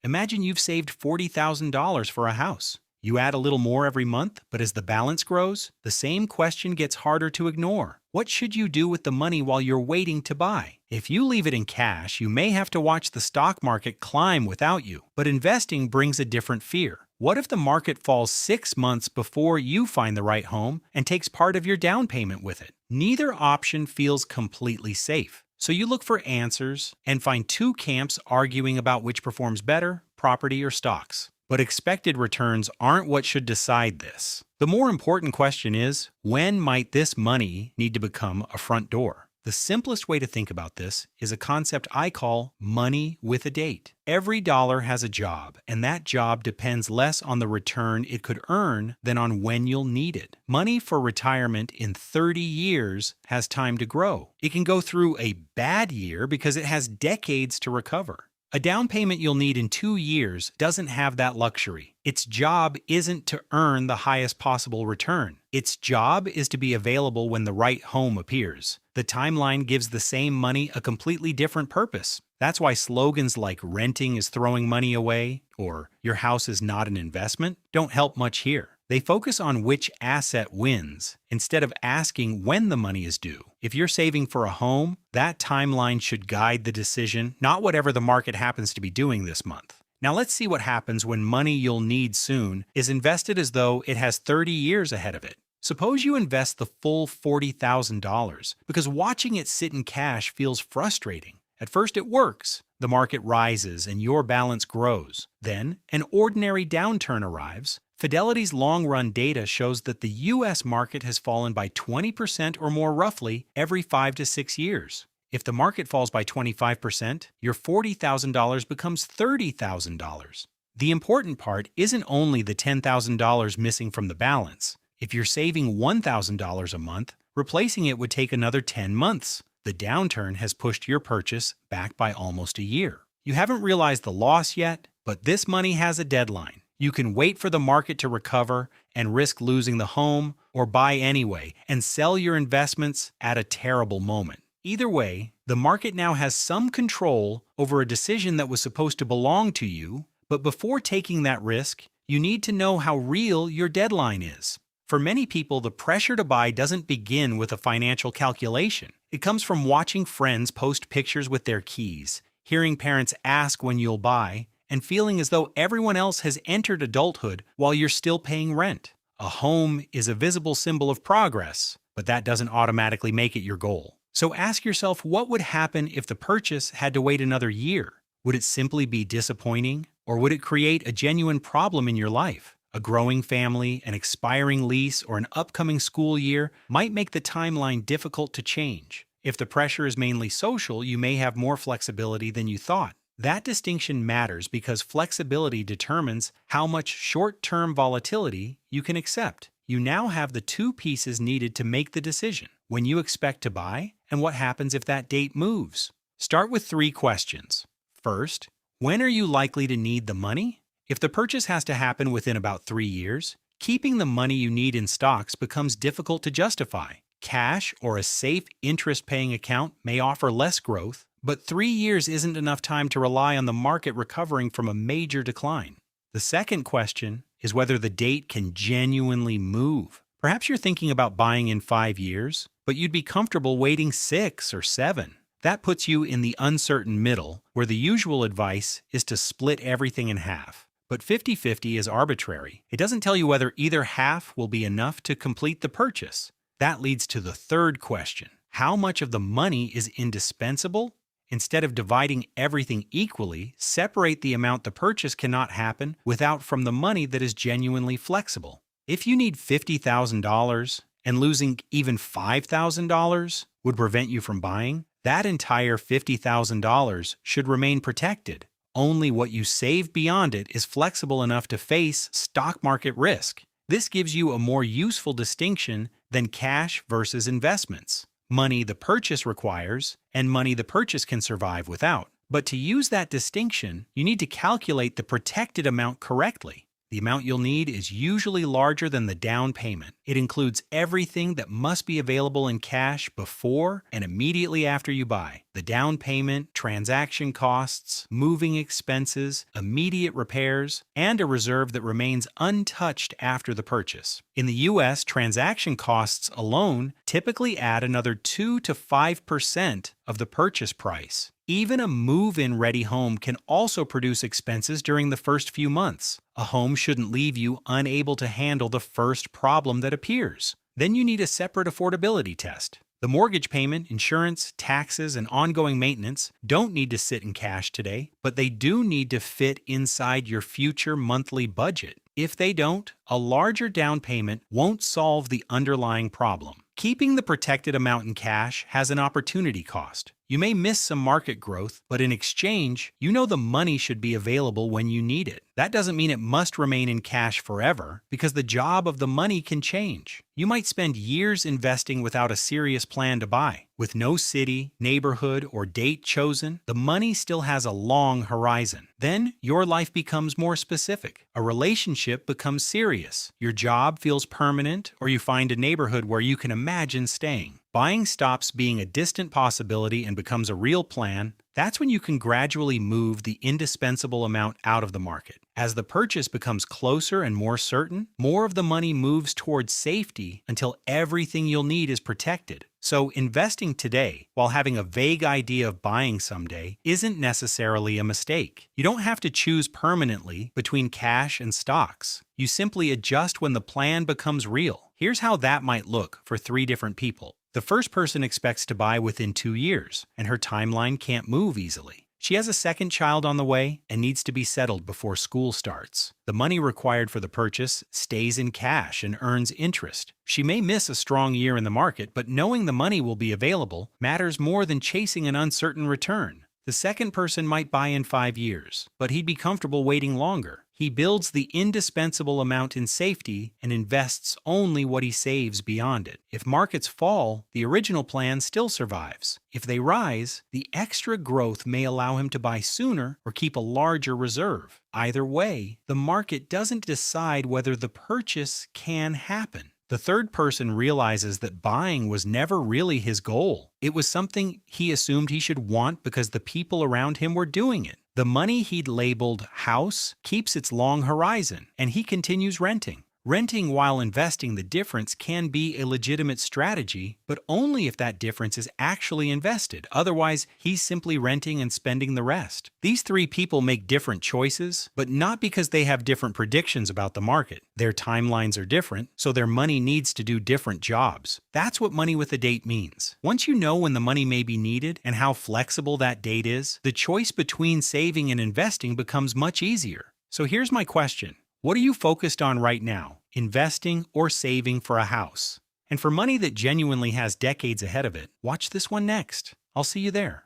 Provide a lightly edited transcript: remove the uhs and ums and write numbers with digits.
Imagine you've saved $40,000 for a house. You add a little more every month, but as the balance grows, the same question gets harder to ignore. What should you do with the money while you're waiting to buy? If you leave it in cash, you may have to watch the stock market climb without you. But investing brings a different fear. What if the market falls 6 months before you find the right home and takes part of your down payment with it? Neither option feels completely safe. So you look for answers and find two camps arguing about which performs better, property or stocks. But expected returns aren't what should decide this. The more important question is, when might this money need to become a front door? The simplest way to think about this is a concept I call money with a date. Every dollar has a job, and that job depends less on the return it could earn than on when you'll need it. Money for retirement in 30 years has time to grow. It can go through a bad year because it has decades to recover. A down payment you'll need in 2 years doesn't have that luxury. Its job isn't to earn the highest possible return. Its job is to be available when the right home appears. The timeline gives the same money a completely different purpose. That's why slogans like renting is throwing money away or your house is not an investment don't help much here. They focus on which asset wins instead of asking when the money is due. If you're saving for a home, that timeline should guide the decision, not whatever the market happens to be doing this month. Now let's see what happens when money you'll need soon is invested as though it has 30 years ahead of it. Suppose you invest the full $40,000 because watching it sit in cash feels frustrating. At first it works. The market rises and your balance grows. Then, an ordinary downturn arrives. Fidelity's long-run data shows that the U.S. market has fallen by 20% or more roughly every 5 to 6 years. If the market falls by 25%, your $40,000 becomes $30,000. The important part isn't only the $10,000 missing from the balance. If you're saving $1,000 a month, replacing it would take another 10 months. The downturn has pushed your purchase back by almost a year. You haven't realized the loss yet, but this money has a deadline. You can wait for the market to recover and risk losing the home, or buy anyway and sell your investments at a terrible moment. Either way, the market now has some control over a decision that was supposed to belong to you, but before taking that risk, you need to know how real your deadline is. For many people, the pressure to buy doesn't begin with a financial calculation. It comes from watching friends post pictures with their keys, hearing parents ask when you'll buy, and feeling as though everyone else has entered adulthood while you're still paying rent. A home is a visible symbol of progress, but that doesn't automatically make it your goal. So ask yourself, what would happen if the purchase had to wait another year? Would it simply be disappointing, or would it create a genuine problem in your life? A growing family, an expiring lease, or an upcoming school year might make the timeline difficult to change. If the pressure is mainly social, you may have more flexibility than you thought. That distinction matters because flexibility determines how much short-term volatility you can accept. You now have the two pieces needed to make the decision: when you expect to buy and what happens if that date moves. Start with 3 questions. First, when are you likely to need the money? If the purchase has to happen within about 3 years, keeping the money you need in stocks becomes difficult to justify. Cash or a safe interest-paying account may offer less growth, but 3 years isn't enough time to rely on the market recovering from a major decline. The second question is whether the date can genuinely move. Perhaps you're thinking about buying in 5 years, but you'd be comfortable waiting 6 or 7. That puts you in the uncertain middle, where the usual advice is to split everything in half. But 50-50 is arbitrary. It doesn't tell you whether either half will be enough to complete the purchase. That leads to the third question. How much of the money is indispensable? Instead of dividing everything equally, separate the amount the purchase cannot happen without from the money that is genuinely flexible. If you need $50,000 and losing even $5,000 would prevent you from buying, that entire $50,000 should remain protected. Only what you save beyond it is flexible enough to face stock market risk. This gives you a more useful distinction than cash versus investments. Money the purchase requires, and money the purchase can survive without. But to use that distinction, you need to calculate the protected amount correctly. The amount you'll need is usually larger than the down payment. It includes everything that must be available in cash before and immediately after you buy. the down payment, transaction costs, moving expenses, immediate repairs, and a reserve that remains untouched after the purchase. In the US, transaction costs alone typically add another 2 to 5% of the purchase price. Even a move-in ready home can also produce expenses during the first few months. A home shouldn't leave you unable to handle the first problem that appears. Then you need a separate affordability test. The mortgage payment, insurance, taxes, and ongoing maintenance don't need to sit in cash today, but they do need to fit inside your future monthly budget. If they don't, a larger down payment won't solve the underlying problem. Keeping the protected amount in cash has an opportunity cost. You may miss some market growth, but in exchange, you know the money should be available when you need it. That doesn't mean it must remain in cash forever, because the job of the money can change. You might spend years investing without a serious plan to buy. With no city, neighborhood, or date chosen, the money still has a long horizon. Then, your life becomes more specific. A relationship becomes serious. Your job feels permanent, or you find a neighborhood where you can imagine staying. Buying stops being a distant possibility and becomes a real plan. That's when you can gradually move the indispensable amount out of the market. As the purchase becomes closer and more certain, more of the money moves towards safety until everything you'll need is protected. So investing today, while having a vague idea of buying someday, isn't necessarily a mistake. You don't have to choose permanently between cash and stocks. You simply adjust when the plan becomes real. Here's how that might look for 3 different people. The first person expects to buy within 2 years, and her timeline can't move easily. She has a second child on the way and needs to be settled before school starts. The money required for the purchase stays in cash and earns interest. She may miss a strong year in the market, but knowing the money will be available matters more than chasing an uncertain return. The second person might buy in 5 years, but he'd be comfortable waiting longer. He builds the indispensable amount in safety and invests only what he saves beyond it. If markets fall, the original plan still survives. If they rise, the extra growth may allow him to buy sooner or keep a larger reserve. Either way, the market doesn't decide whether the purchase can happen. The third person realizes that buying was never really his goal. It was something he assumed he should want because the people around him were doing it. The money he'd labeled house keeps its long horizon, and he continues renting. Renting while investing the difference can be a legitimate strategy, but only if that difference is actually invested. Otherwise, he's simply renting and spending the rest. These 3 people make different choices, but not because they have different predictions about the market. Their timelines are different, so their money needs to do different jobs. That's what money with a date means. Once you know when the money may be needed and how flexible that date is, the choice between saving and investing becomes much easier. So here's my question. What are you focused on right now, investing or saving for a house? And for money that genuinely has decades ahead of it, watch this one next. I'll see you there.